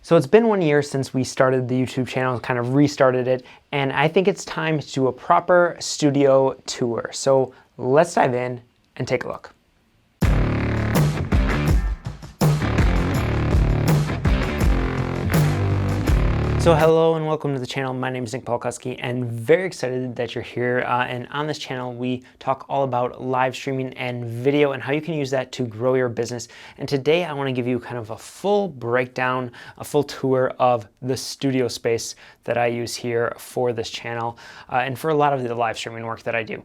So it's been 1 year since we started the YouTube channel, kind of restarted it, and I think it's time to do a proper studio tour. So let's dive in and take a look. So hello and welcome to the channel. My name is Nick Polkowski and very excited that you're here. And on this channel, we talk all about live streaming and video and how you can use that to grow your business. And today I want to give you kind of a full breakdown, a full tour of the studio space that I use here for this channel and for a lot of the live streaming work that I do.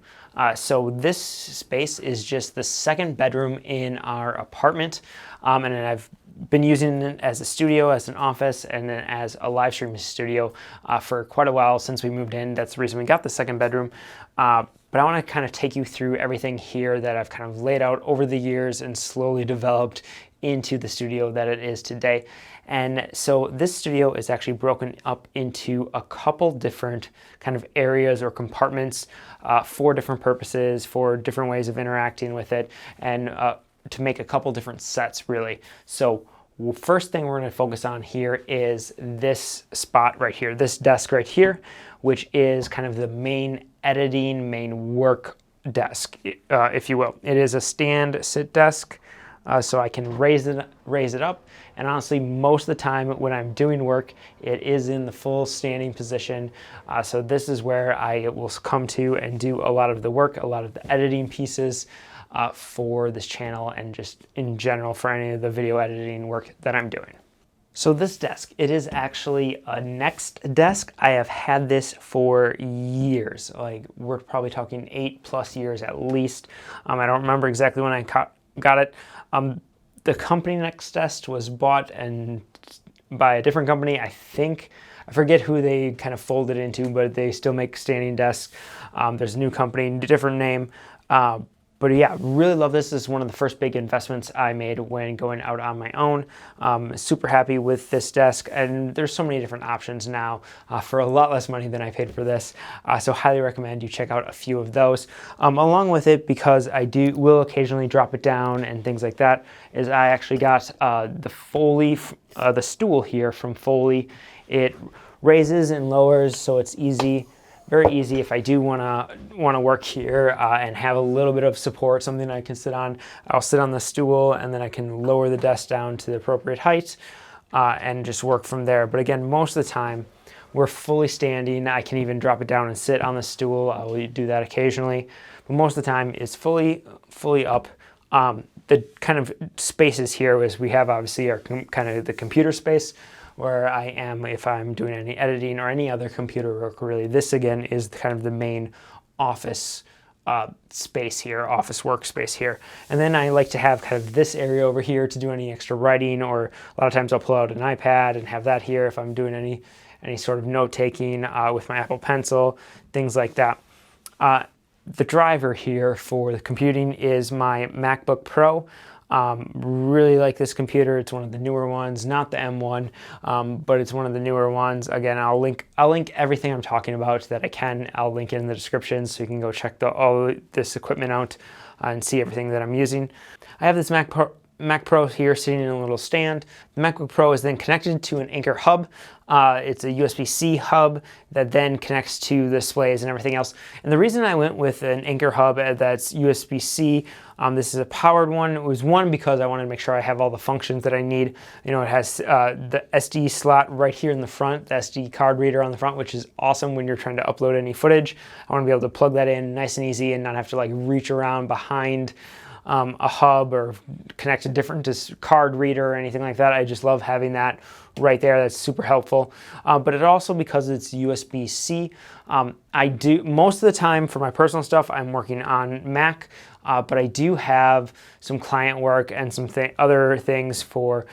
So this space is just the second bedroom in our apartment, and I've been using it as a studio, as an office, and then as a live streaming studio for quite a while since we moved in. That's the reason we got the second bedroom. But I want to kind of take you through everything here that I've kind of laid out over the years and slowly developed into the studio that it is today. And so this studio is actually broken up into a couple different kind of areas or compartments for different purposes, for different ways of interacting with it, and to make a couple different sets really. So first thing we're going to focus on here is this spot right here, this desk right here, which is kind of the main editing, main work desk, if you will. It is a stand sit desk, so I can raise it up. And honestly, most of the time when I'm doing work, it is in the full standing position. So this is where I will come to and do a lot of the work, a lot of the editing pieces for this channel and just in general for any of the video editing work that I'm doing. So this desk, it is actually a Next desk. I have had this for years. Like we're probably talking 8+ years at least. I don't remember exactly when I got it. The company Next Desk was bought and by a different company. I forget who they kind of folded into, but they still make standing desks. There's a new company, different name. But yeah, really love this. This is one of the first big investments I made when going out on my own. Super happy with this desk, and there's so many different options now for a lot less money than I paid for this. So highly recommend you check out a few of those. Along with it, because I will occasionally drop it down and things like that, is I actually got the Foley, the stool here from Foley. It raises and lowers, so it's easy. Very easy if I do want to work here and have a little bit of support, something I can sit on. I'll sit on the stool and then I can lower the desk down to the appropriate height and just work from there. But again, most of the time we're fully standing. I can even drop it down and sit on the stool. I will do that occasionally, but most of the time it's fully up. The kind of spaces here is we have obviously our kind of the computer space, where I am if I'm doing any editing or any other computer work really. This again is kind of the main office space here, office workspace here. And then I like to have kind of this area over here to do any extra writing, or a lot of times I'll pull out an iPad and have that here if I'm doing any sort of note taking with my Apple Pencil, things like that. The driver here for the computing is my MacBook Pro. Really like this computer. It's one of the newer ones, not the M1, but it's one of the newer ones. Again, I'll link everything I'm talking about that I can. I'll link it in the description so you can go check all this equipment out and see everything that I'm using. I have this Mac Pro here sitting in a little stand. The MacBook Pro is then connected to an Anchor hub. It's a USB-C hub that then connects to the displays and everything else. And the reason I went with an Anchor hub that's USB-C, this is a powered one. It was one because I wanted to make sure I have all the functions that I need. You know, it has the SD slot right here in the front, the SD card reader on the front, which is awesome when you're trying to upload any footage. I want to be able to plug that in nice and easy and not have to like reach around behind a hub or connect a different card reader or anything like that. I just love having that right there. That's super helpful. But it also, because it's USB-C, I do most of the time for my personal stuff, I'm working on Mac, but I do have some client work and some other things for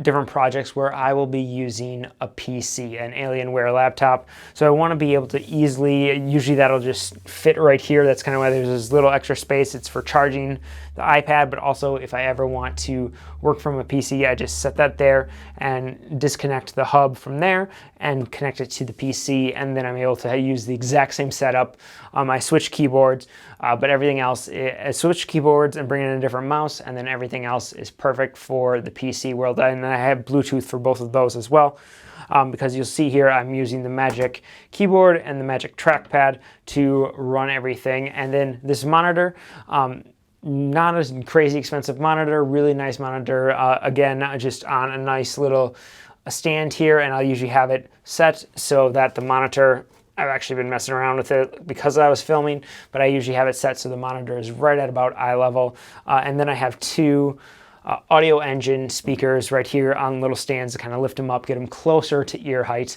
different projects where I will be using a PC, an Alienware laptop. So I want to be able to usually that'll just fit right here. That's kind of why there's this little extra space. It's for charging the iPad, but also if I ever want to work from a PC, I just set that there and disconnect the hub from there and connect it to the PC, and then I'm able to use the exact same setup. I switch keyboards, but everything else, I switch keyboards and bring in a different mouse, and then everything else is perfect for the PC world. And I have Bluetooth for both of those as well. Because you'll see here I'm using the Magic keyboard and the Magic trackpad to run everything. And then this monitor, not a crazy expensive monitor, really nice monitor. Again, just on a nice little stand here, and I'll usually have it set so that the monitor, I've actually been messing around with it because I was filming, but I usually have it set so the monitor is right at about eye level. And then I have two audio engine speakers right here on little stands to kind of lift them up, get them closer to ear height.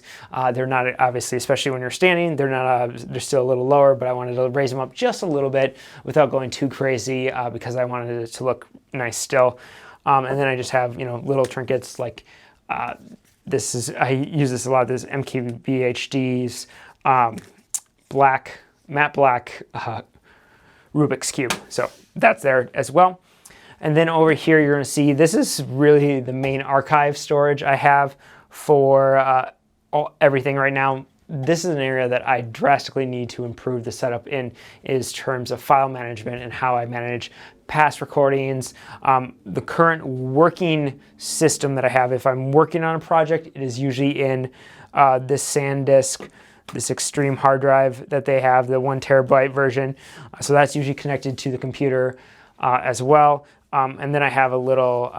They're not, obviously, especially when you're standing, they're still a little lower, but I wanted to raise them up just a little bit without going too crazy because I wanted it to look nice still. And then I just have, little trinkets like I use this a lot, this MKBHD's matte black Rubik's Cube. So that's there as well. And then over here, you're going to see this is really the main archive storage I have for everything right now. This is an area that I drastically need to improve the setup in terms of file management and how I manage past recordings. The current working system that I have, if I'm working on a project, it is usually in this SanDisk, this extreme hard drive that they have, the 1 terabyte version. So that's usually connected to the computer as well. And then I have a little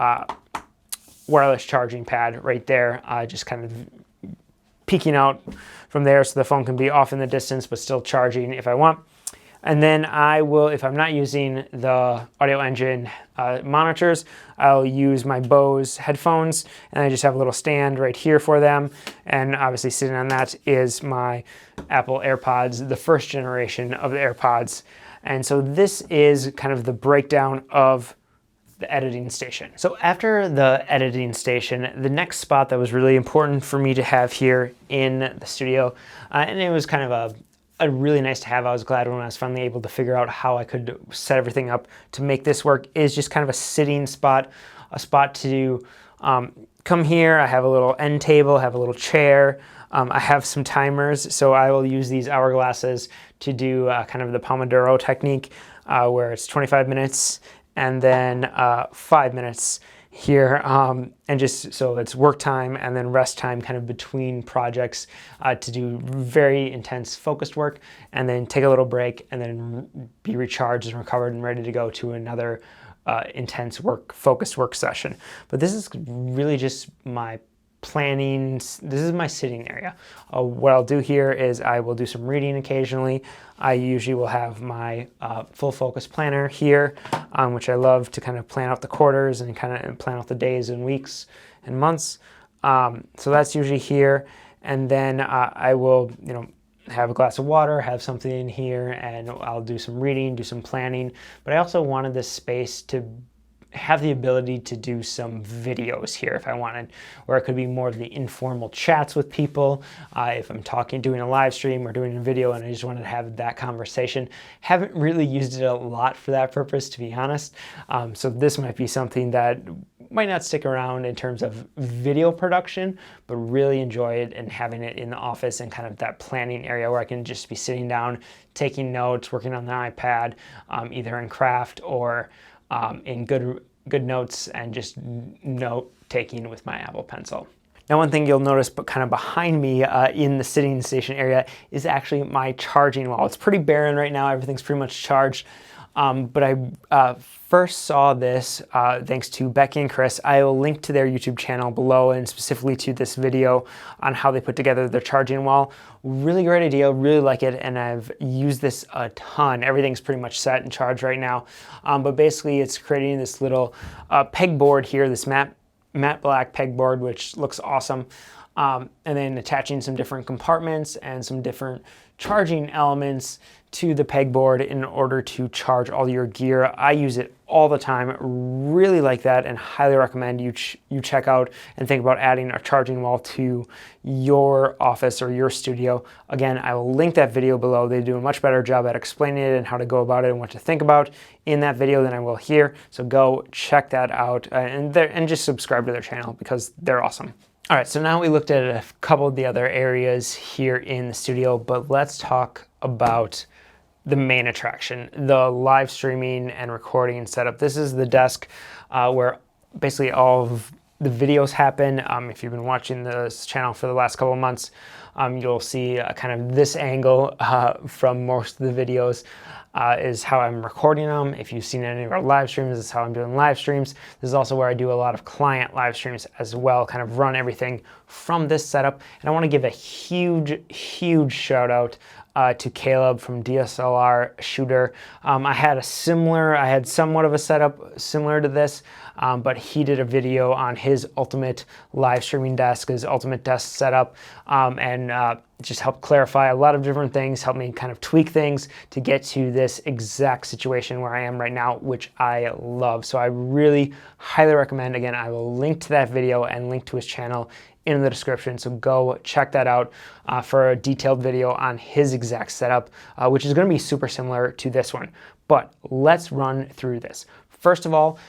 wireless charging pad right there, just kind of peeking out from there so the phone can be off in the distance but still charging if I want. And then I will, if I'm not using the Audio Engine monitors, I'll use my Bose headphones, and I just have a little stand right here for them. And obviously sitting on that is my Apple AirPods, the first generation of the AirPods. And so this is kind of the breakdown of the editing station. So after the editing station, the next spot that was really important for me to have here in the studio, and it was kind of a really nice to have. I was glad when I was finally able to figure out how I could set everything up to make this work, is just kind of a sitting spot, a spot to come here. I have a little end table, I have a little chair. I have some timers, so I will use these hourglasses to do kind of the Pomodoro technique, where it's 25 minutes and then 5 minutes here, and just so it's work time and then rest time kind of between projects to do very intense focused work, and then take a little break and then be recharged and recovered and ready to go to another intense focused work session. But this is really just my planning. This is my sitting area. What I'll do here is I will do some reading occasionally. I usually will have my full focus planner here, which I love to kind of plan out the quarters and kind of plan out the days and weeks and months. So that's usually here. And then I will, have a glass of water, have something in here, and I'll do some reading, do some planning. But I also wanted this space to have the ability to do some videos here if I wanted, where it could be more of the informal chats with people. If I'm doing a live stream or doing a video and I just wanted to have that conversation. Haven't really used it a lot for that purpose, to be honest. So this might be something that might not stick around in terms of video production, but really enjoy it and having it in the office and kind of that planning area where I can just be sitting down, taking notes, working on the iPad, either in craft or in good notes, and just note taking with my Apple Pencil. Now, one thing you'll notice, but kind of behind me in the sitting station area, is actually my charging wall. It's pretty barren right now. Everything's pretty much charged. But I first saw this thanks to Becky and Chris. I will link to their YouTube channel below, and specifically to this video on how they put together their charging wall. Really great idea, really like it, and I've used this a ton. Everything's pretty much set and charged right now. But basically it's creating this little pegboard here, this matte black pegboard, which looks awesome. And then attaching some different compartments and some different charging elements to the pegboard in order to charge all your gear. I use it all the time, really like that, and highly recommend you check out and think about adding a charging wall to your office or your studio. Again, I will link that video below. They do a much better job at explaining it and how to go about it and what to think about in that video than I will here. So go check that out and just subscribe to their channel because they're awesome. All right, so now we looked at a couple of the other areas here in the studio, but let's talk about the main attraction, the live streaming and recording setup. This is the desk where basically all of the videos happen. If you've been watching this channel for the last couple of months, you'll see kind of this angle from most of the videos is how I'm recording them. If you've seen any of our live streams, this is how I'm doing live streams. This is also where I do a lot of client live streams as well, kind of run everything from this setup. And I want to give a huge shout out to Caleb from DSLR Shooter. I had somewhat of a setup similar to this, but he did a video on his ultimate live streaming desk, his ultimate desk setup, and just helped clarify a lot of different things, helped me kind of tweak things to get to this exact situation where I am right now, which I love. So I really highly recommend. Again, I will link to that video and link to his channel in the description, so go check that out for a detailed video on his exact setup, which is going to be super similar to this one. But let's run through this. First of all,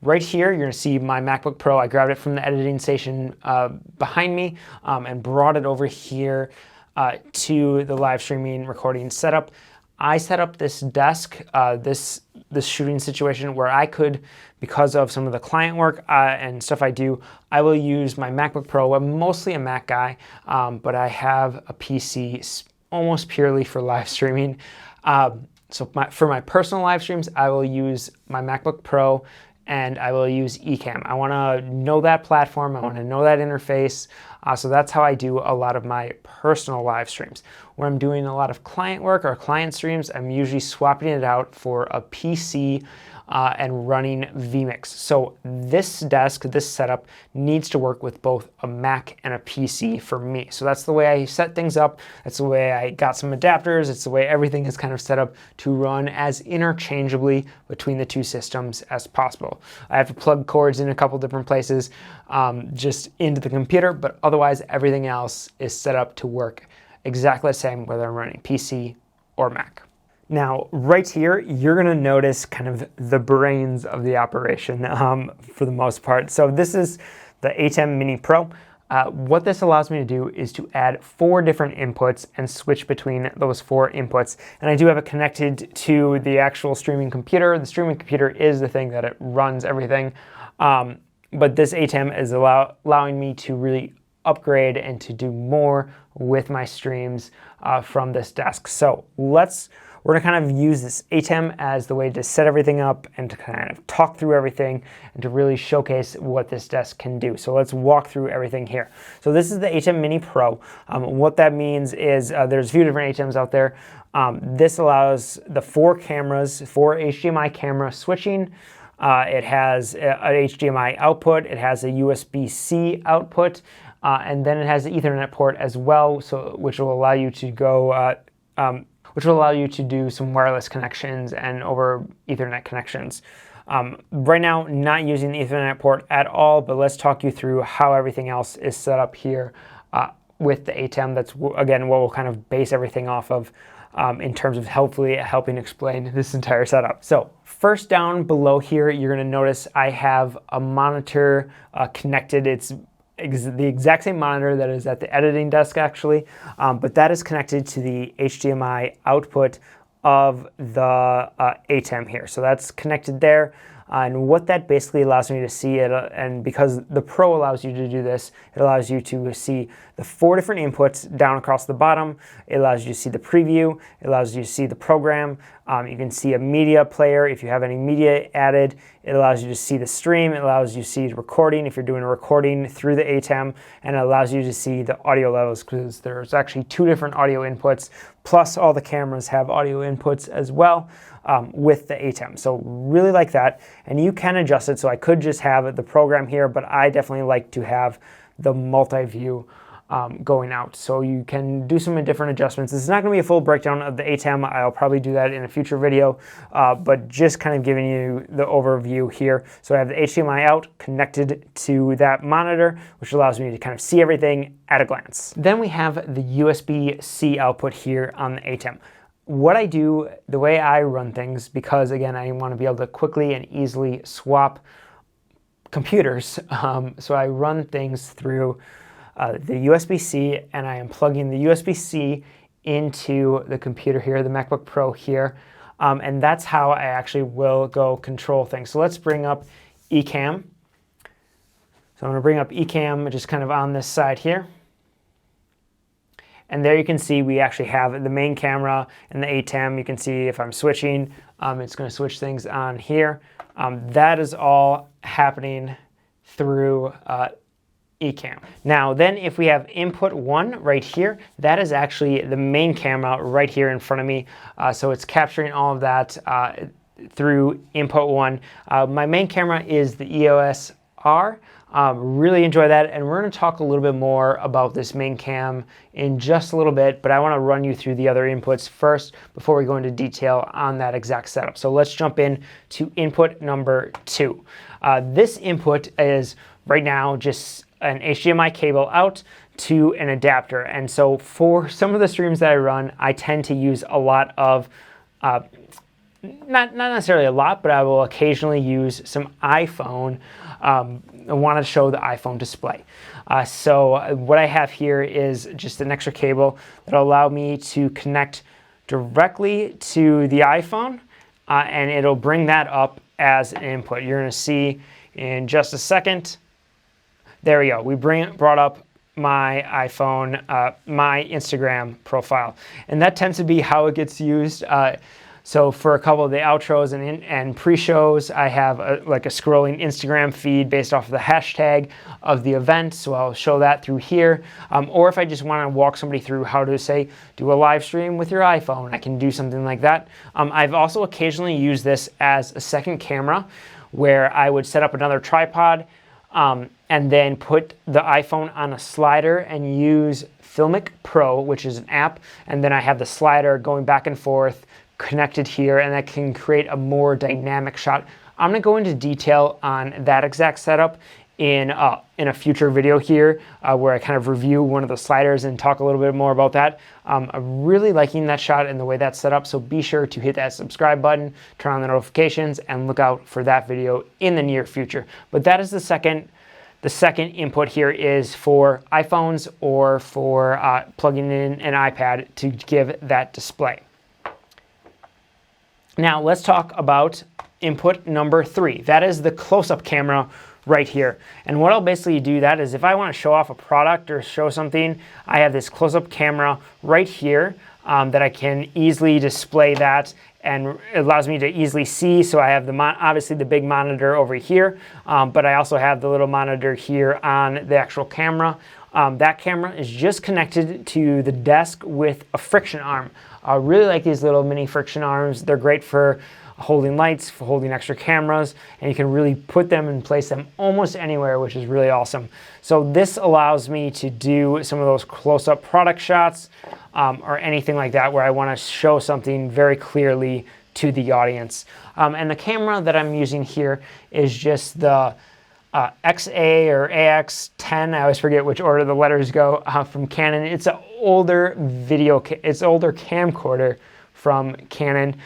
right here, you're going to see my MacBook Pro. I grabbed it from the editing station behind me and brought it over here to the live streaming recording setup. I set up this desk, this shooting situation where I could, because of some of the client work and stuff I do, I will use my MacBook Pro. I'm mostly a Mac guy, but I have a PC almost purely for live streaming. So for my personal live streams, I will use my MacBook Pro and I will use Ecamm. I want to know that platform. I want to know that interface. So that's how I do a lot of my personal live streams. When I'm doing a lot of client work or client streams, I'm usually swapping it out for a PC and running vMix. So this desk, this setup needs to work with both a Mac and a PC for me. So that's the way I set things up. That's the way I got some adapters. It's the way everything is kind of set up to run as interchangeably between the two systems as possible. I have to plug cords in a couple different places just into the computer, but otherwise everything else is set up to work exactly the same whether I'm running PC or Mac. Now, right here, you're going to notice kind of the brains of the operation for the most part. So this is the ATEM Mini Pro. What this allows me to do is to add 4 different inputs and switch between those 4 inputs. And I do have it connected to the actual streaming computer. The streaming computer is the thing that it runs everything. But this ATEM is allowing me to really upgrade and to do more with my streams from this desk. So we're going to kind of use this ATEM as the way to set everything up and to kind of talk through everything and to really showcase what this desk can do. So let's walk through everything here. So this is the ATEM Mini Pro. What that means is there's a few different ATEMs out there. This allows the 4 cameras, 4 HDMI camera switching. It has an HDMI output. It has a USB-C output. And then it has the Ethernet port as well, which will allow you to go which will allow you to do some wireless connections and over Ethernet connections. Right now, not using the Ethernet port at all, but let's talk you through how everything else is set up here with the ATEM. That's, again, what we'll kind of base everything off of in terms of hopefully helping explain this entire setup. So first down below here, you're going to notice I have a monitor connected. It's the exact same monitor that is at the editing desk actually, but that is connected to the HDMI output of the ATEM here. So that's connected there. And what that basically allows me to see, and because the Pro allows you to do this, it allows you to see the 4 different inputs down across the bottom. It allows you to see the preview. It allows you to see the program. You can see a media player if you have any media added. It allows you to see the stream. It allows you to see recording if you're doing a recording through the ATEM. And it allows you to see the audio levels because there's actually 2 different audio inputs, plus all the cameras have audio inputs as well. With the ATEM. So really like that. And you can adjust it. So I could just have the program here, but I definitely like to have the multi-view going out. So you can do some different adjustments. This is not going to be a full breakdown of the ATEM. I'll probably do that in a future video, but just kind of giving you the overview here. So I have the HDMI out connected to that monitor, which allows me to kind of see everything at a glance. Then we have the USB-C output here on the ATEM. What I do, the way I run things, because again, I want to be able to quickly and easily swap computers, so I run things through the USB-C, and I am plugging the USB-C into the computer here, the MacBook Pro here, and that's how I actually will go control things. So let's bring up Ecamm. So I'm going to bring up Ecamm just kind of on this side here. And there you can see we actually have the main camera and the ATEM. You can see if I'm switching, it's going to switch things on here. That is all happening through Ecamm. Now then, if we have input 1 right here, that is actually the main camera right here in front of me. So it's capturing all of that through input 1. My main camera is the EOS R. Really enjoy that, and we're going to talk a little bit more about this main cam in just a little bit, but I want to run you through the other inputs first before we go into detail on that exact setup. So let's jump in to input number 2. This input is right now just an HDMI cable out to an adapter, and so for some of the streams that I run, I tend to use a lot of not necessarily a lot, but I will occasionally use some iPhone. I want to show the iPhone display. So what I have here is just an extra cable that will allow me to connect directly to the iPhone, and it'll bring that up as an input. You're going to see in just a second. There we go. We brought up my iPhone, my Instagram profile, and that tends to be how it gets used. So for a couple of the outros and pre-shows, I have like a scrolling Instagram feed based off of the hashtag of the event. So I'll show that through here. Or if I just want to walk somebody through how to, say, do a live stream with your iPhone, I can do something like that. I've also occasionally used this as a second camera where I would set up another tripod and then put the iPhone on a slider and use Filmic Pro, which is an app. And then I have the slider going back and forth connected here, and that can create a more dynamic shot. I'm going to go into detail on that exact setup in a future video here where I kind of review one of the sliders and talk a little bit more about that. I'm really liking that shot and the way that's set up, so be sure to hit that subscribe button, turn on the notifications, and look out for that video in the near future. But that is the second input here is for iPhones or for plugging in an iPad to give that display. Now let's talk about input number 3. That is the close-up camera right here. And what I'll basically do that is if I want to show off a product or show something, I have this close-up camera right here that I can easily display that, and it allows me to easily see. So I have obviously the big monitor over here, but I also have the little monitor here on the actual camera. That camera is just connected to the desk with a friction arm. I really like these little mini friction arms. They're great for holding lights, for holding extra cameras, and you can really put them and place them almost anywhere, which is really awesome. So this allows me to do some of those close-up product shots or anything like that where I want to show something very clearly to the audience. And the camera that I'm using here is just the XA or AX10, I always forget which order the letters go, from Canon. It's an older older camcorder from Canon.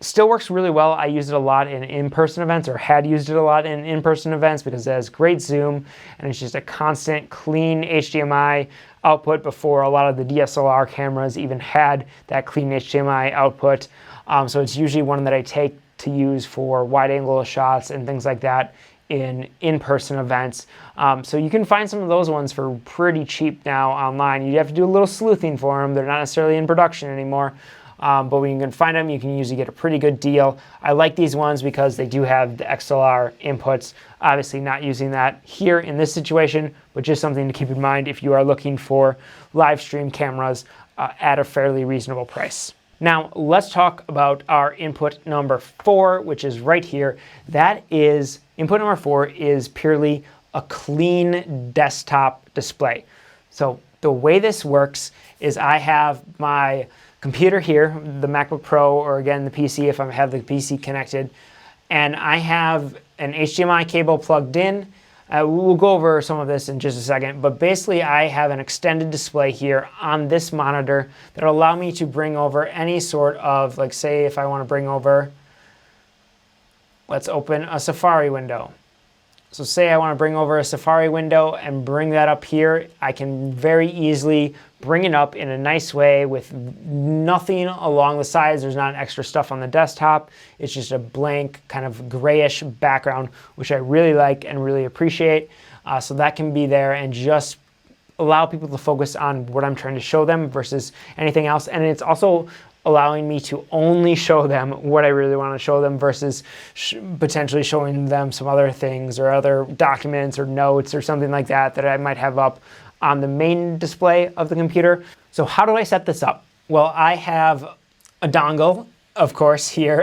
Still works really well. I use it a lot in in-person events, or had used it a lot in in-person events, because it has great zoom and it's just a constant clean HDMI output before a lot of the DSLR cameras even had that clean HDMI output. So it's usually one that I take to use for wide-angle shots and things like that in-person events. So you can find some of those ones for pretty cheap now online. You have to do a little sleuthing for them. They're not necessarily in production anymore, but when you can find them, you can usually get a pretty good deal. I like these ones because they do have the XLR inputs. Obviously not using that here in this situation, but just something to keep in mind if you are looking for live stream cameras at a fairly reasonable price. Now let's talk about our input number 4, which is right here. That is, input number 4 is purely a clean desktop display. So the way this works is I have my computer here, the MacBook Pro, or again the PC if I have the PC connected, and I have an HDMI cable plugged in. We'll go over some of this in just a second, but basically I have an extended display here on this monitor that will allow me to bring over any sort of, like say if I want to bring over, let's open a Safari window. So say I want to bring over a Safari window and bring that up here, I can very easily bring it up in a nice way with nothing along the sides. There's not extra stuff on the desktop. It's just a blank kind of grayish background, which I really like and really appreciate. so that can be there and just allow people to focus on what I'm trying to show them versus anything else. And it's also allowing me to only show them what I really want to show them versus potentially showing them some other things or other documents or notes or something like that that I might have up on the main display of the computer. So how do I set this up? Well, I have a dongle, of course, here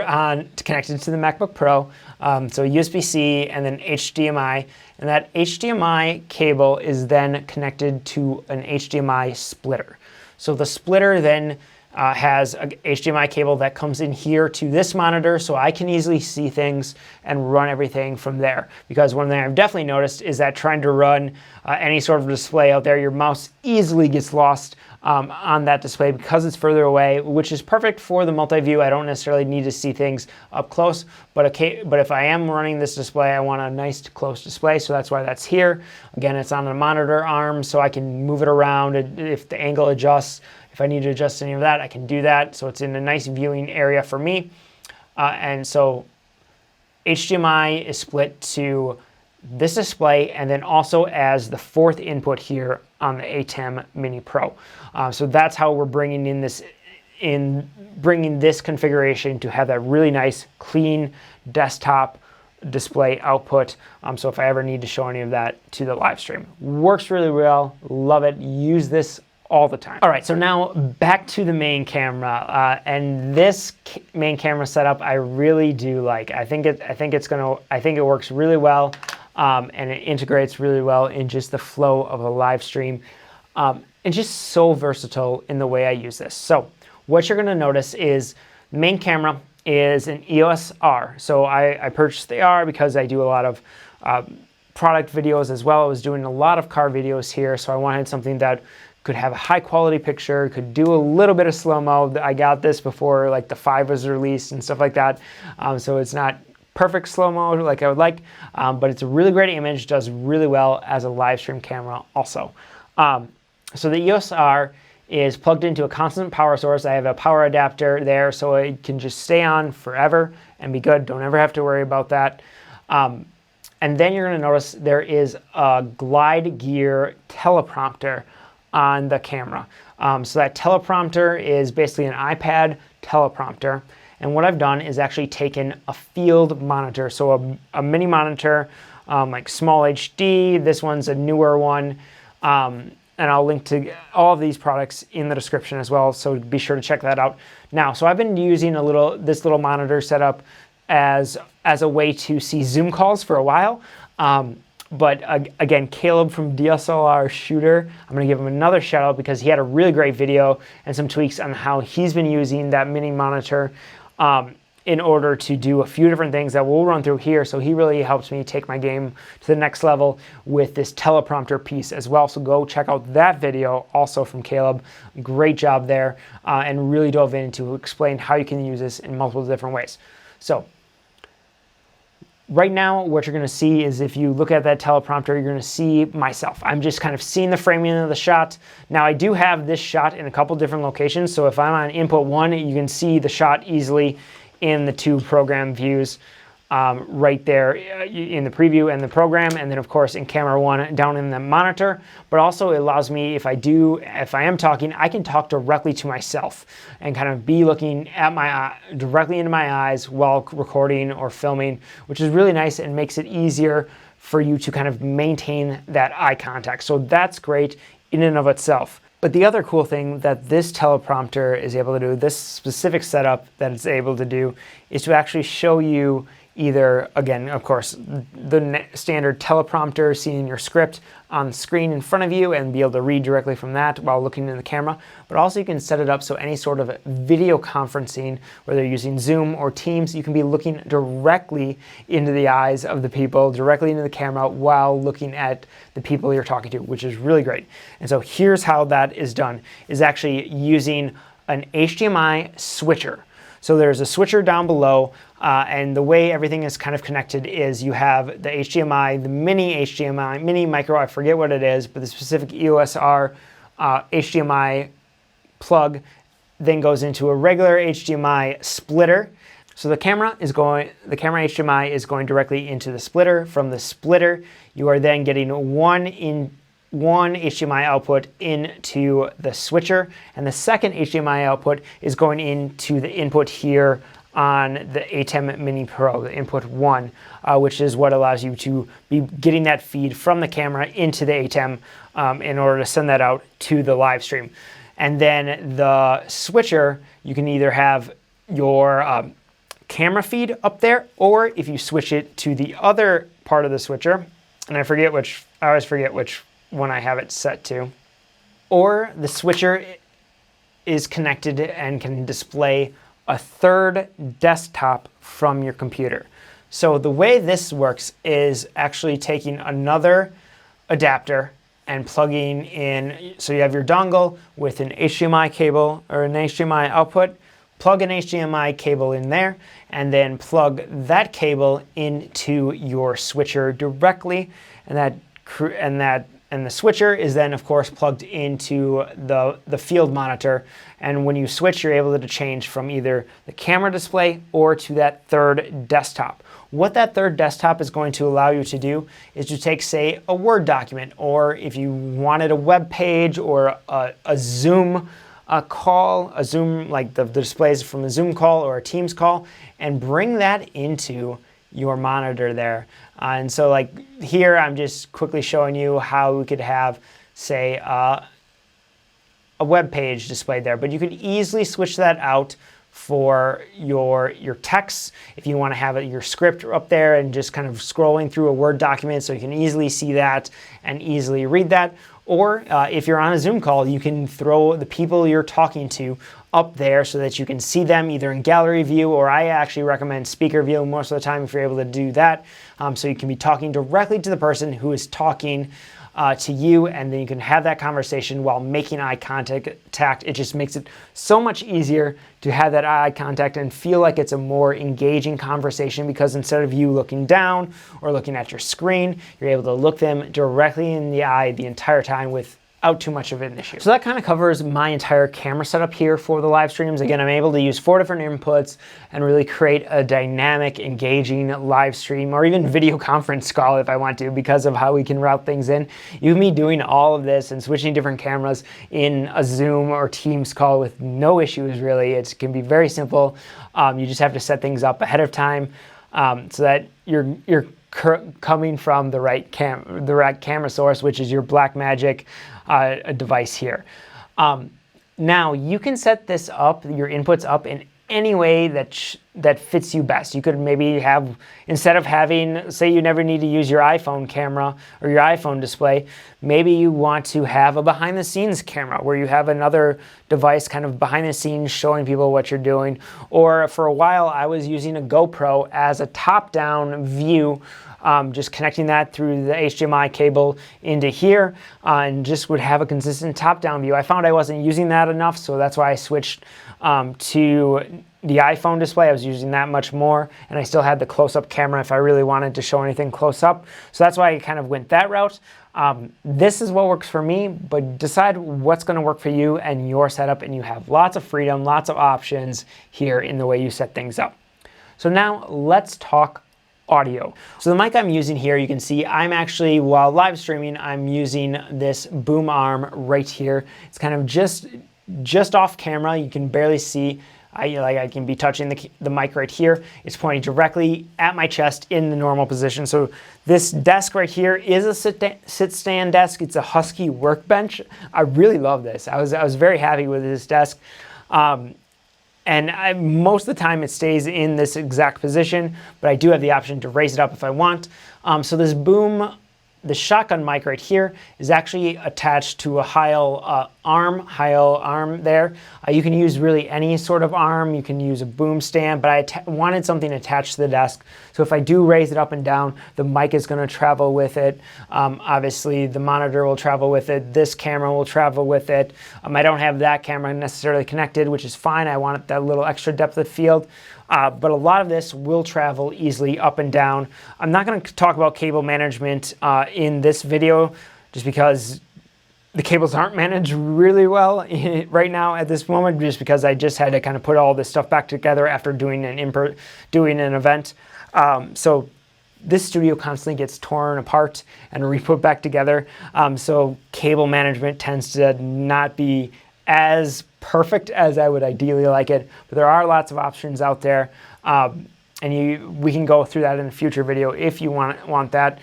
connected to the MacBook Pro. So USB-C and then HDMI. And that HDMI cable is then connected to an HDMI splitter. So the splitter then has a HDMI cable that comes in here to this monitor, so I can easily see things and run everything from there. Because one thing I've definitely noticed is that trying to run any sort of display out there, your mouse easily gets lost on that display because it's further away, which is perfect for the multi-view. I don't necessarily need to see things up close, but if I am running this display, I want a nice close display, so that's why that's here. Again, it's on the monitor arm, so I can move it around if the angle adjusts. If I need to adjust any of that, I can do that. So it's in a nice viewing area for me. And so HDMI is split to this display and then also as the fourth input here on the ATEM Mini Pro. So that's how we're bringing this configuration to have that really nice, clean desktop display output. So if I ever need to show any of that to the live stream, works really well. Love it. Use this all the time. All right, so now back to the main camera, and this main camera setup I really do like. I think it works really well, and it integrates really well in just the flow of a live stream, and just so versatile in the way I use this. So what you're going to notice is the main camera is an EOS R. So I purchased the R because I do a lot of product videos as well. I was doing a lot of car videos here, so I wanted something that could have a high quality picture, could do a little bit of slow-mo. I got this before like the 5 was released and stuff like that. So it's not perfect slow-mo like I would like, but it's a really great image, does really well as a live stream camera also. So the EOS R is plugged into a constant power source. I have a power adapter there so it can just stay on forever and be good. Don't ever have to worry about that. And then you're gonna notice there is a glide gear teleprompter on the camera. So that teleprompter is basically an iPad teleprompter. And what I've done is actually taken a field monitor. So a mini monitor, like small HD, this one's a newer one. And I'll link to all of these products in the description as well. So be sure to check that out. Now, so I've been using this little monitor setup as a way to see Zoom calls for a while. But again, Caleb from DSLR Shooter, I'm going to give him another shout out because he had a really great video and some tweaks on how he's been using that mini monitor in order to do a few different things that we'll run through here. So he really helped me take my game to the next level with this teleprompter piece as well. So go check out that video also from Caleb. Great job there, and really dove in to explain how you can use this in multiple different ways. So right now, what you're going to see is if you look at that teleprompter, you're going to see myself. I'm just kind of seeing the framing of the shot. Now, I do have this shot in a couple different locations. So if I'm on input 1, you can see the shot easily in the 2 program views right there in the preview and the program. And then, of course, in camera 1 down in the monitor. But also it allows me, if I am talking, I can talk directly to myself and kind of be looking at directly into my eyes while recording or filming, which is really nice and makes it easier for you to kind of maintain that eye contact. So that's great in and of itself. But the other cool thing that this teleprompter is able to do, this specific setup that it's able to do, is to actually show you either, again, of course, the standard teleprompter, seeing your script on the screen in front of you and be able to read directly from that while looking in the camera. But also you can set it up so any sort of video conferencing, whether you're using Zoom or Teams, you can be looking directly into the eyes of the people, directly into the camera while looking at the people you're talking to, which is really great. And so here's how that is done, is actually using an HDMI switcher. So there's a switcher down below, and the way everything is kind of connected is you have the HDMI, the mini HDMI, mini micro, I forget what it is, but the specific EOS R HDMI plug then goes into a regular HDMI splitter. So the camera HDMI is going directly into the splitter. From the splitter, you are then getting one HDMI output into the switcher, and the second HDMI output is going into the input here on the ATEM Mini Pro, the input 1, which is what allows you to be getting that feed from the camera into the ATEM in order to send that out to the live stream. And then the switcher, you can either have your camera feed up there, or if you switch it to the other part of the switcher, and I always forget which one I have it set to, or the switcher is connected and can display a third desktop from your computer. So the way this works is actually taking another adapter and plugging in, so you have your dongle with an HDMI cable or an HDMI output, plug an HDMI cable in there, and then plug that cable into your switcher directly, and the switcher is then, of course, plugged into the field monitor. And when you switch, you're able to change from either the camera display or to that third desktop. What that third desktop is going to allow you to do is to take, say, a Word document, or if you wanted a web page or a Zoom call, a Zoom, like the displays from a Zoom call or a Teams call, and bring that into your monitor there. And so like here, I'm just quickly showing you how we could have, say, a web page displayed there, but you could easily switch that out for your text if you want to have your script up there and just kind of scrolling through a Word document so you can easily see that and easily read that. Or if you're on a Zoom call, you can throw the people you're talking to up there so that you can see them either in gallery view, or I actually recommend speaker view most of the time if you're able to do that. So you can be talking directly to the person who is talking to you, and then you can have that conversation while making eye contact. It just makes it so much easier to have that eye contact and feel like it's a more engaging conversation, because instead of you looking down or looking at your screen, you're able to look them directly in the eye the entire time without too much of an issue. So that kind of covers my entire camera setup here for the live streams. Again, I'm able to use 4 different inputs and really create a dynamic, engaging live stream, or even video conference call if I want to, because of how we can route things in. Even me doing all of this and switching different cameras in a Zoom or Teams call with no issues really. It can be very simple. You just have to set things up ahead of time so that you're coming from the right camera source, which is your Blackmagic device here. Now you can set this up, your inputs up in any way that fits you best. You could maybe have, instead of having, say you never need to use your iPhone camera or your iPhone display, maybe you want to have a behind the scenes camera where you have another device kind of behind the scenes showing people what you're doing. Or for a while I was using a GoPro as a top-down view, just connecting that through the HDMI cable into here, and just would have a consistent top-down view. I found I wasn't using that enough, so that's why I switched to the iPhone display. I was using that much more, and I still had the close-up camera if I really wanted to show anything close up. So that's why I kind of went that route. This is what works for me, but decide what's going to work for you and your setup, and you have lots of freedom, lots of options here in the way you set things up. So now let's talk audio. So the mic I'm using here, you can see I'm actually, while live streaming, I'm using this boom arm right here. It's kind of just off camera. You can barely see. I can be touching the mic right here. It's pointing directly at my chest in the normal position. So this desk right here is a sit-stand desk. It's a Husky workbench. I really love this. I was very happy with this desk. And most of the time it stays in this exact position, but I do have the option to raise it up if I want. So this boom, the shotgun mic right here is actually attached to a Heil arm there. You can use really any sort of arm. You can use a boom stand, but I wanted something attached to the desk. So if I do raise it up and down, the mic is going to travel with it. Obviously, the monitor will travel with it. This camera will travel with it. I don't have that camera necessarily connected, which is fine. I want that little extra depth of field. But a lot of this will travel easily up and down. I'm not going to talk about cable management in this video, just because the cables aren't managed really well right now at this moment, just because I just had to kind of put all this stuff back together after doing an event. So this studio constantly gets torn apart and re-put back together. So cable management tends to not be as perfect as I would ideally like it, but there are lots of options out there. And we can go through that in a future video if you want that.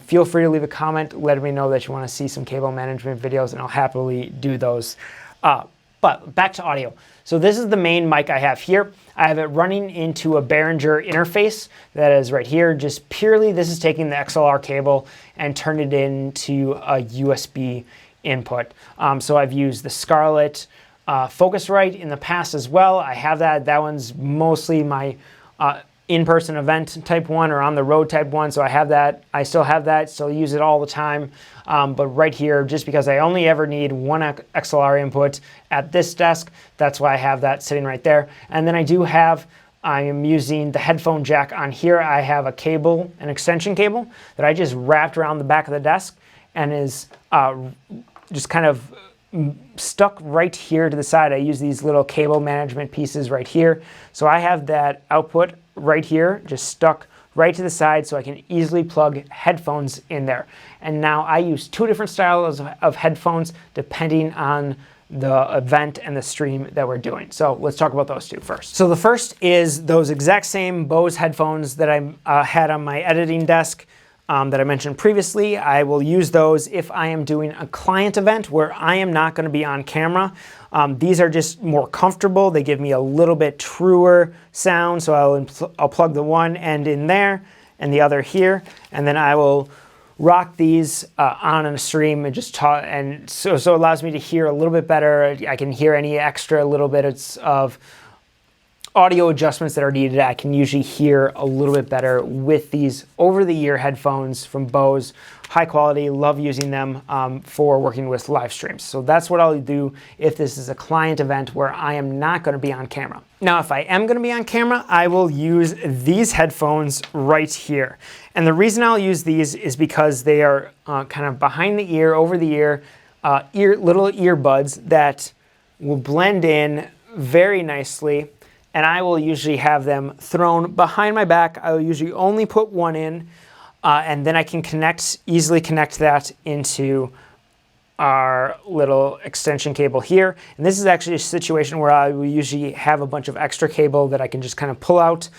Feel free to leave a comment, let me know that you want to see some cable management videos, and I'll happily do those. But back to audio. So this is the main mic I have here. I have it running into a Behringer interface that is right here. Just purely, this is taking the XLR cable and turn it into a USB input. So I've used the Scarlett Focusrite in the past as well. I have that. That one's mostly my in-person event type one or on the road type one. So I have that. I still have that. Still use it all the time. But right here, just because I only ever need one XLR input at this desk, that's why I have that sitting right there. And then I am using the headphone jack on here. I have a cable, an extension cable that I just wrapped around the back of the desk and is just kind of stuck right here to the side. I use these little cable management pieces right here. So I have that output right here, just stuck right to the side, so I can easily plug headphones in there. And now I use two different styles of headphones depending on the event and the stream that we're doing. So let's talk about those two first. So the first is those exact same Bose headphones that I had on my editing desk that I mentioned previously. I will use those if I am doing a client event where I am not going to be on camera. These are just more comfortable. They give me a little bit truer sound, so I'll plug the one end in there and the other here, and then I will rock these on a stream and just talk, and so it allows me to hear a little bit better. I can hear any extra little bits of audio adjustments that are needed. I can usually hear a little bit better with these over-the-ear headphones from Bose. High quality, love using them for working with live streams. So that's what I'll do if this is a client event where I am not going to be on camera. Now, if I am going to be on camera, I will use these headphones right here. And the reason I'll use these is because they are kind of behind the ear, over the ear, little earbuds that will blend in very nicely. And I will usually have them thrown behind my back. I will usually only put one in, and then I can easily connect that into our little extension cable here. And this is actually a situation where I will usually have a bunch of extra cable that I can just kind of pull out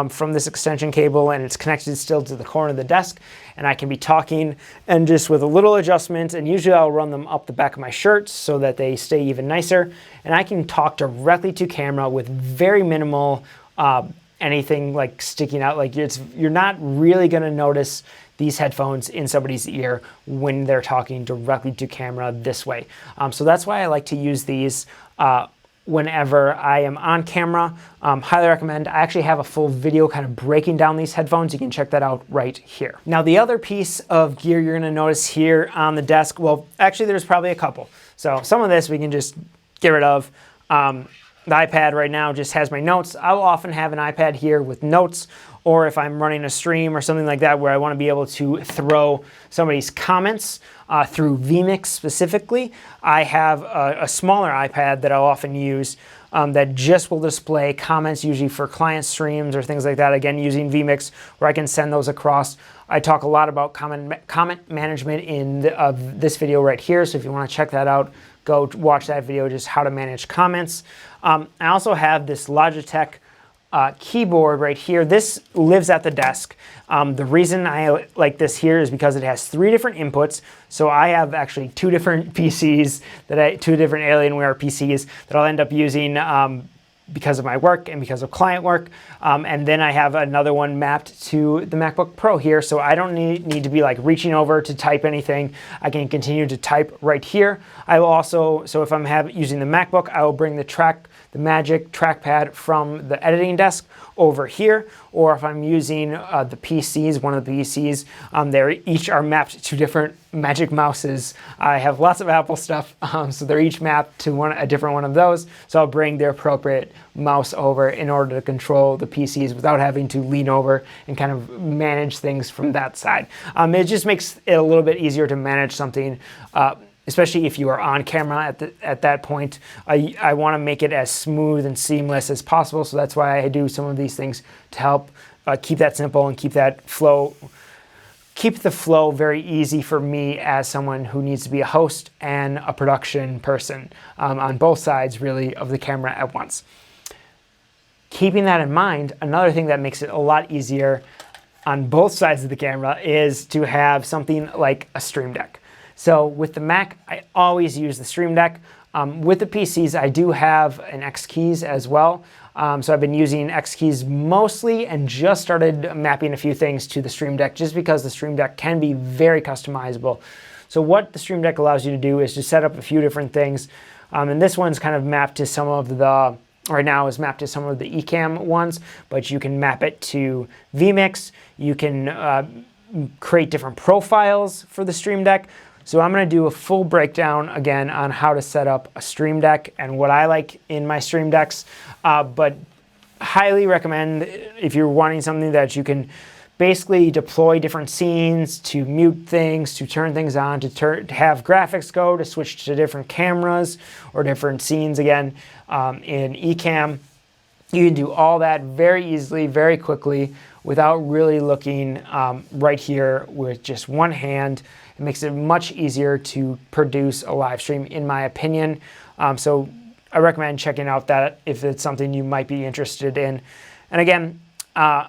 from this extension cable, and it's connected still to the corner of the desk, and I can be talking, and just with a little adjustment, and usually I'll run them up the back of my shirt so that they stay even nicer, and I can talk directly to camera with very minimal anything like sticking out. Like you're not really going to notice these headphones in somebody's ear when they're talking directly to camera this way. So that's why I like to use these whenever I am on camera. Highly recommend. I actually have a full video kind of breaking down these headphones. You can check that out right here. Now, the other piece of gear you're going to notice here on the desk, well, actually there's probably a couple. So some of this we can just get rid of. The iPad right now just has my notes. I will often have an iPad here with notes, or if I'm running a stream or something like that where I want to be able to throw somebody's comments through vMix specifically, I have a smaller iPad that I'll often use that just will display comments, usually for client streams or things like that. Again, using vMix, where I can send those across. I talk a lot about comment management in this video right here, so if you want to check that out, go watch that video, just how to manage comments. I also have this Logitech keyboard right here. This lives at the desk. The reason I like this here is because it has 3 different inputs. So I have actually 2 different PCs, 2 different Alienware PCs that I'll end up using because of my work and because of client work. And then I have another one mapped to the MacBook Pro here, so I don't need to be like reaching over to type anything. I can continue to type right here. I will also, so if I'm using the MacBook, I will bring the Magic trackpad from the editing desk over here, or if I'm using the PCs, one of the PCs, they each are mapped to different Magic mouses. I have lots of Apple stuff, so they're each mapped to a different one of those, so I'll bring the appropriate mouse over in order to control the PCs without having to lean over and kind of manage things from that side. It just makes it a little bit easier to manage something especially if you are on camera at that point. I want to make it as smooth and seamless as possible, so that's why I do some of these things to help keep that simple and keep the flow very easy for me as someone who needs to be a host and a production person on both sides, really, of the camera at once. Keeping that in mind, another thing that makes it a lot easier on both sides of the camera is to have something like a Stream Deck. So with the Mac, I always use the Stream Deck. With the PCs, I do have an X Keys as well. So I've been using X Keys mostly and just started mapping a few things to the Stream Deck just because the Stream Deck can be very customizable. So what the Stream Deck allows you to do is to set up a few different things. And this one's kind of mapped to some of the, right now is mapped to some of the Ecamm ones, but you can map it to vMix. You can create different profiles for the Stream Deck. So I'm going to do a full breakdown again on how to set up a Stream Deck and what I like in my Stream Decks, but highly recommend if you're wanting something that you can basically deploy different scenes, to mute things, to turn things on, to have graphics go, to switch to different cameras or different scenes again in Ecamm. You can do all that very easily, very quickly, without really looking right here with just one hand. It makes it much easier to produce a live stream, in my opinion. So I recommend checking out that if it's something you might be interested in. And again, I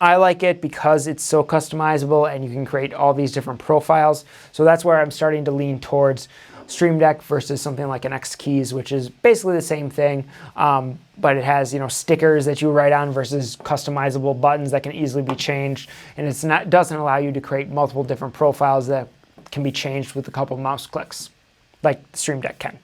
like it because it's so customizable and you can create all these different profiles. So that's where I'm starting to lean towards Stream Deck versus something like an X Keys, which is basically the same thing, but it has, stickers that you write on versus customizable buttons that can easily be changed, and doesn't allow you to create multiple different profiles that can be changed with a couple mouse clicks, like the Stream Deck can.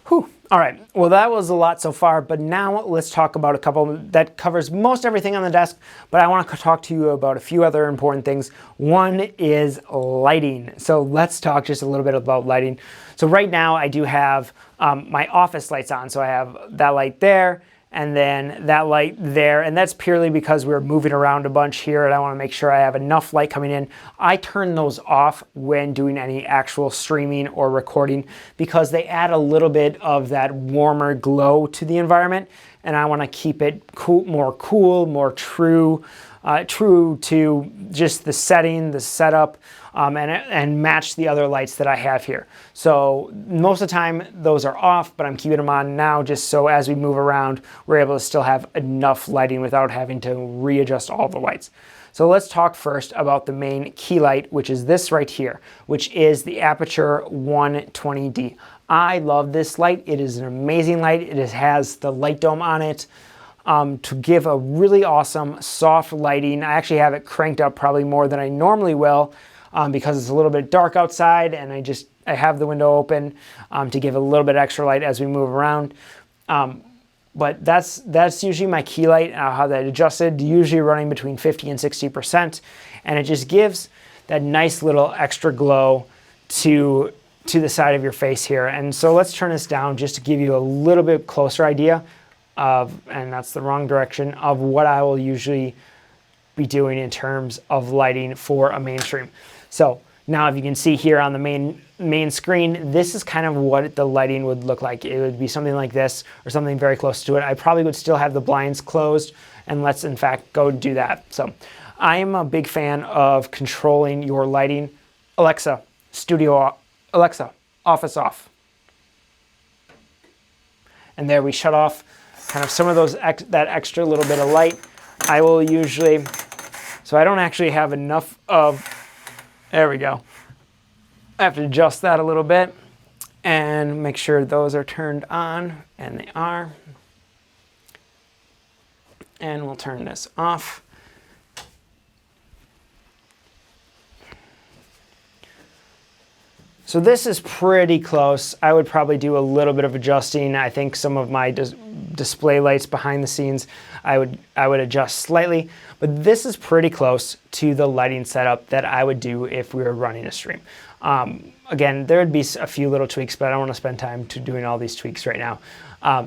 Whew. All right, well, that was a lot so far, but now let's talk about a couple that covers most everything on the desk, but I want to talk to you about a few other important things. One is lighting. So let's talk just a little bit about lighting. So right now I do have my office lights on. So I have that light there and then that light there, and that's purely because we're moving around a bunch here and I want to make sure I have enough light coming in. I turn those off when doing any actual streaming or recording because they add a little bit of that warmer glow to the environment, and I want to keep it more true to just the setting, the setup, and match the other lights that I have here. So most of the time those are off, but I'm keeping them on now just so as we move around, we're able to still have enough lighting without having to readjust all the lights. So let's talk first about the main key light, which is this right here, which is the Aperture 120D. I love this light. It is an amazing light. It has the light dome on it to give a really awesome soft lighting. I actually have it cranked up probably more than I normally will because it's a little bit dark outside, and I have the window open to give a little bit extra light as we move around. But that's usually my key light. I'll have that adjusted, usually running between 50 and 60%, and it just gives that nice little extra glow to the side of your face here. And so let's turn this down just to give you a little bit closer idea of, and that's the wrong direction, of what I will usually be doing in terms of lighting for a mainstream. So now if you can see here on the main screen, this is kind of what the lighting would look like. It would be something like this or something very close to it. I probably would still have the blinds closed, and let's in fact go do that. So I am a big fan of controlling your lighting. Alexa, Alexa, office off. And there we shut off kind of some of that extra little bit of light. I will usually, so I don't actually have enough of, there we go. I have to adjust that a little bit and make sure those are turned on, and they are. And we'll turn this off. So this is pretty close. I would probably do a little bit of adjusting. I think some of my display lights behind the scenes, I would adjust slightly, but this is pretty close to the lighting setup that I would do if we were running a stream. Again, there would be a few little tweaks, but I don't want to spend time doing all these tweaks right now.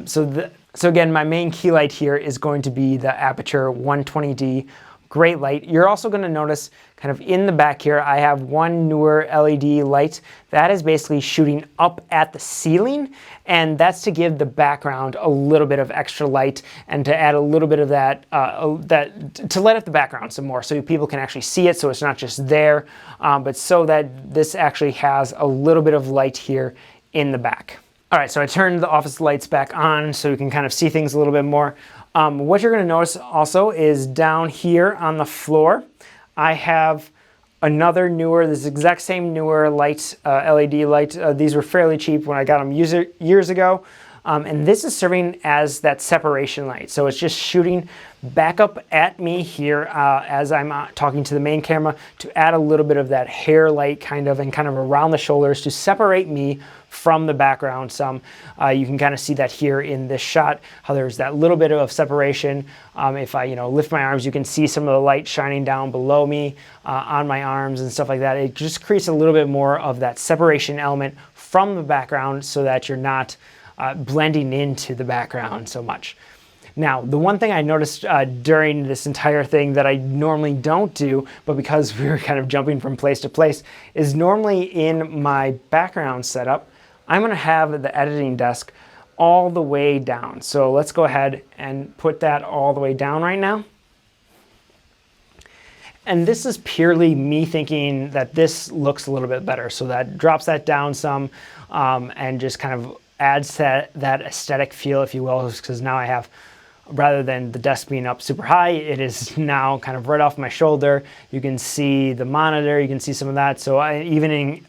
So again, my main key light here is going to be the Aperture 120D great light. You're also going to notice kind of in the back here, I have one newer LED light that is basically shooting up at the ceiling, and that's to give the background a little bit of extra light and to add a little bit of that, to light up the background some more so people can actually see it, so it's not just there, but so that this actually has a little bit of light here in the back. All right, so I turned the office lights back on so you can kind of see things a little bit more. What you're going to notice also is down here on the floor, I have another newer, this exact same newer light, LED light. These were fairly cheap when I got them years ago. And this is serving as that separation light. So it's just shooting back up at me here as I'm talking to the main camera to add a little bit of that hair light kind of around the shoulders to separate me from the background some. You can kind of see that here in this shot, how there's that little bit of separation. If I lift my arms, you can see some of the light shining down below me on my arms and stuff like that. It just creates a little bit more of that separation element from the background so that you're not blending into the background so much. Now, the one thing I noticed during this entire thing that I normally don't do, but because we were kind of jumping from place to place, is normally in my background setup, I'm going to have the editing desk all the way down. So let's go ahead and put that all the way down right now. And this is purely me thinking that this looks a little bit better. So that drops that down some and just kind of adds that aesthetic feel, if you will, because now I have, rather than the desk being up super high, it is now kind of right off my shoulder. You can see the monitor, you can see some of that. So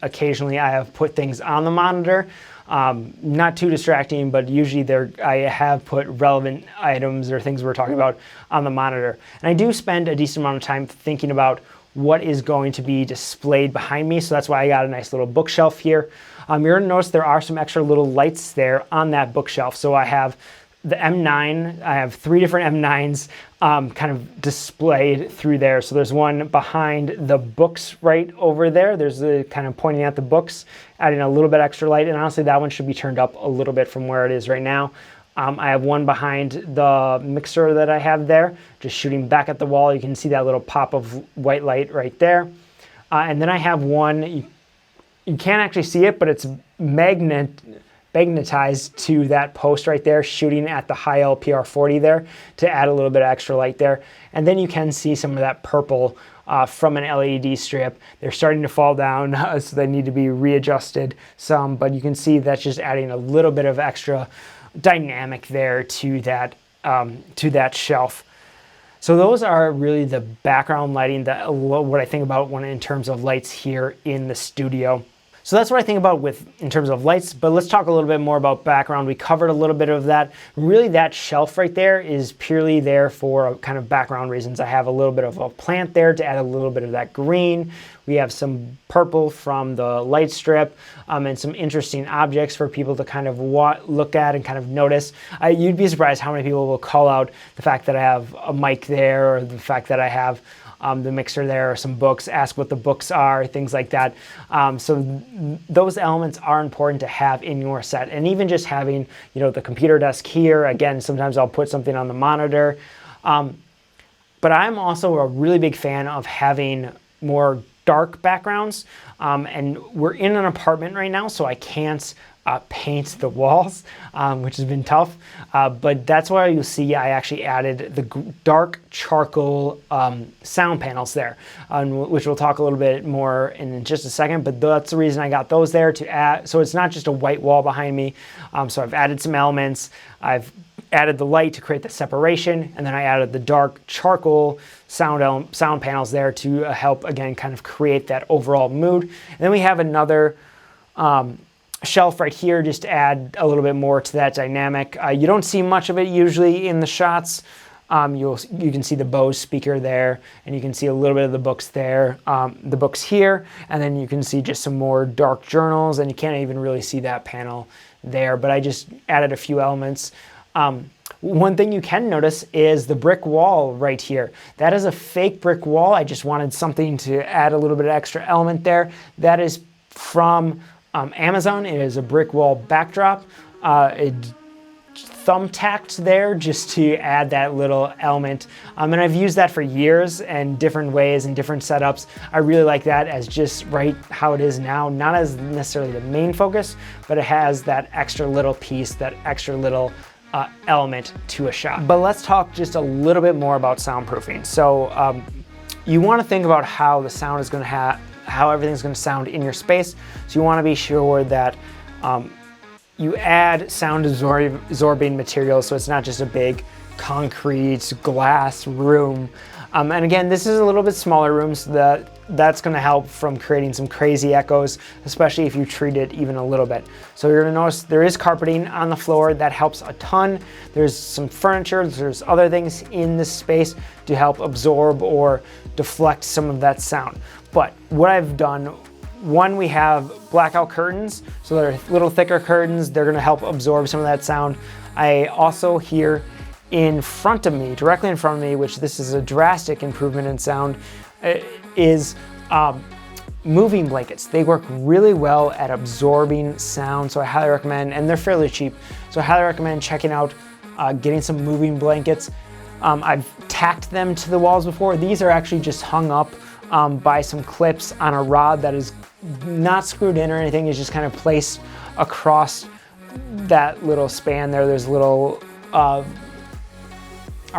occasionally I have put things on the monitor. Not too distracting, but usually I have put relevant items or things we're talking about on the monitor. And I do spend a decent amount of time thinking about what is going to be displayed behind me. So that's why I got a nice little bookshelf here. You're going to notice there are some extra little lights there on that bookshelf. So I have the M9, I have 3 different M9s kind of displayed through there. So there's one behind the books right over there. There's the kind of pointing at the books, adding a little bit extra light. And honestly, that one should be turned up a little bit from where it is right now. I have one behind the mixer that I have there, just shooting back at the wall. You can see that little pop of white light right there. And then I have one, you can't actually see it, but it's magnetized to that post right there, shooting at the high LPR40 there to add a little bit of extra light there. And then you can see some of that purple from an LED strip. They're starting to fall down, so they need to be readjusted some, but you can see that's just adding a little bit of extra dynamic there to that shelf. So those are really the background lighting, what I think about in terms of lights here in the studio. So that's what I think about in terms of lights, but let's talk a little bit more about background. We covered a little bit of that. Really, that shelf right there is purely there for kind of background reasons. I have a little bit of a plant there to add a little bit of that green. We have some purple from the light strip and some interesting objects for people to kind of look at and kind of notice. You'd be surprised how many people will call out the fact that I have a mic there, or the fact that I have the mixer there, or some books, ask what the books are, things like that. So those elements are important to have in your set. And even just having, the computer desk here, again, sometimes I'll put something on the monitor. But I'm also a really big fan of having more dark backgrounds. And we're in an apartment right now, so I can't paint the walls, which has been tough. But that's why you'll see I actually added the dark charcoal sound panels there, which we'll talk a little bit more in just a second. But that's the reason I got those there to add. So it's not just a white wall behind me. So I've added some elements. I've added the light to create the separation, and then I added the dark charcoal sound panels there to help, again, kind of create that overall mood. And then we have another shelf right here just to add a little bit more to that dynamic. You don't see much of it usually in the shots. You can see the Bose speaker there, and you can see a little bit of the books there, the books here, and then you can see just some more dark journals, and you can't even really see that panel there, but I just added a few elements. One thing you can notice is the brick wall right here. That is a fake brick wall. I just wanted something to add a little bit of extra element there. That is from Amazon. It is a brick wall backdrop. It thumbtacked there just to add that little element. And I've used that for years and different ways and different setups. I really like that as just right how it is now, not as necessarily the main focus, but it has that extra little piece, that extra little element to a shot. But let's talk just a little bit more about soundproofing. So you want to think about how the sound is going to how everything's going to sound in your space. So you want to be sure that you add sound absorbing materials, so it's not just a big concrete glass room. And again, this is a little bit smaller room, so that's going to help from creating some crazy echoes, especially if you treat it even a little bit. So you're going to notice there is carpeting on the floor. That helps a ton. There's some furniture, there's other things in this space to help absorb or deflect some of that sound. But what I've done, one, we have blackout curtains, so they're little thicker curtains. They're going to help absorb some of that sound. I also here in front of me, directly in front of me, which this is a drastic improvement in sound, is moving blankets. They work really well at absorbing sound, so I highly recommend, and they're fairly cheap, so I highly recommend checking out getting some moving blankets. I've tacked them to the walls before. These are actually just hung up by some clips on a rod that is not screwed in or anything. It's just kind of placed across that little span there. There's a little, our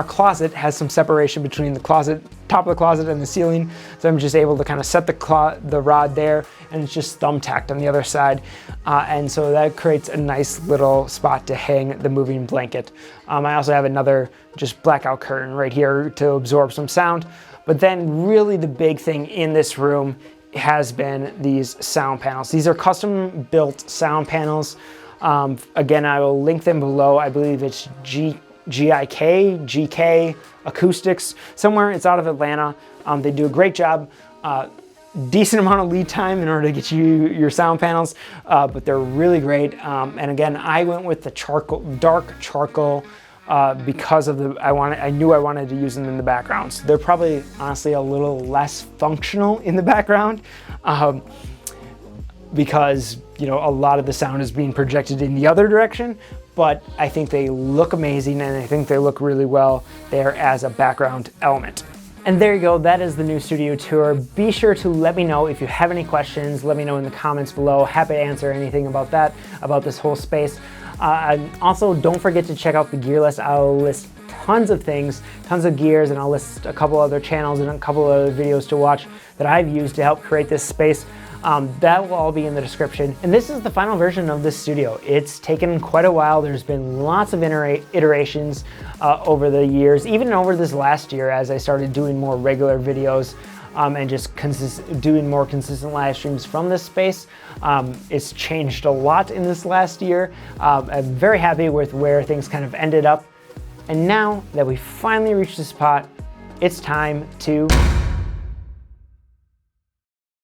closet has some separation between the closet, top of the closet and the ceiling. So I'm just able to kind of set the rod there, and it's just thumbtacked on the other side. And so that creates a nice little spot to hang the moving blanket. I also have another just blackout curtain right here to absorb some sound. But then really the big thing in this room has been these sound panels. These are custom built sound panels. Again, I will link them below. I believe it's GK Acoustics, somewhere. It's out of Atlanta. They do a great job. Decent amount of lead time in order to get you your sound panels, but they're really great. And again, I went with the dark charcoal because of I knew I wanted to use them in the background. So they're probably honestly a little less functional in the background because a lot of the sound is being projected in the other direction. But I think they look amazing, and I think they look really well there as a background element. And there you go, that is the new studio tour. Be sure to let me know if you have any questions. Let me know in the comments below. Happy to answer anything about that, about this whole space. And also, don't forget to check out the gear list. I'll list tons of things, tons of gears, and I'll list a couple other channels and a couple other videos to watch that I've used to help create this space. That will all be in the description. And this is the final version of this studio. It's taken quite a while. There's been lots of iterations over the years, even over this last year as I started doing more regular videos and just doing more consistent live streams from this space. It's changed a lot in this last year. I'm very happy with where things kind of ended up. And now that we finally reached this spot, it's time to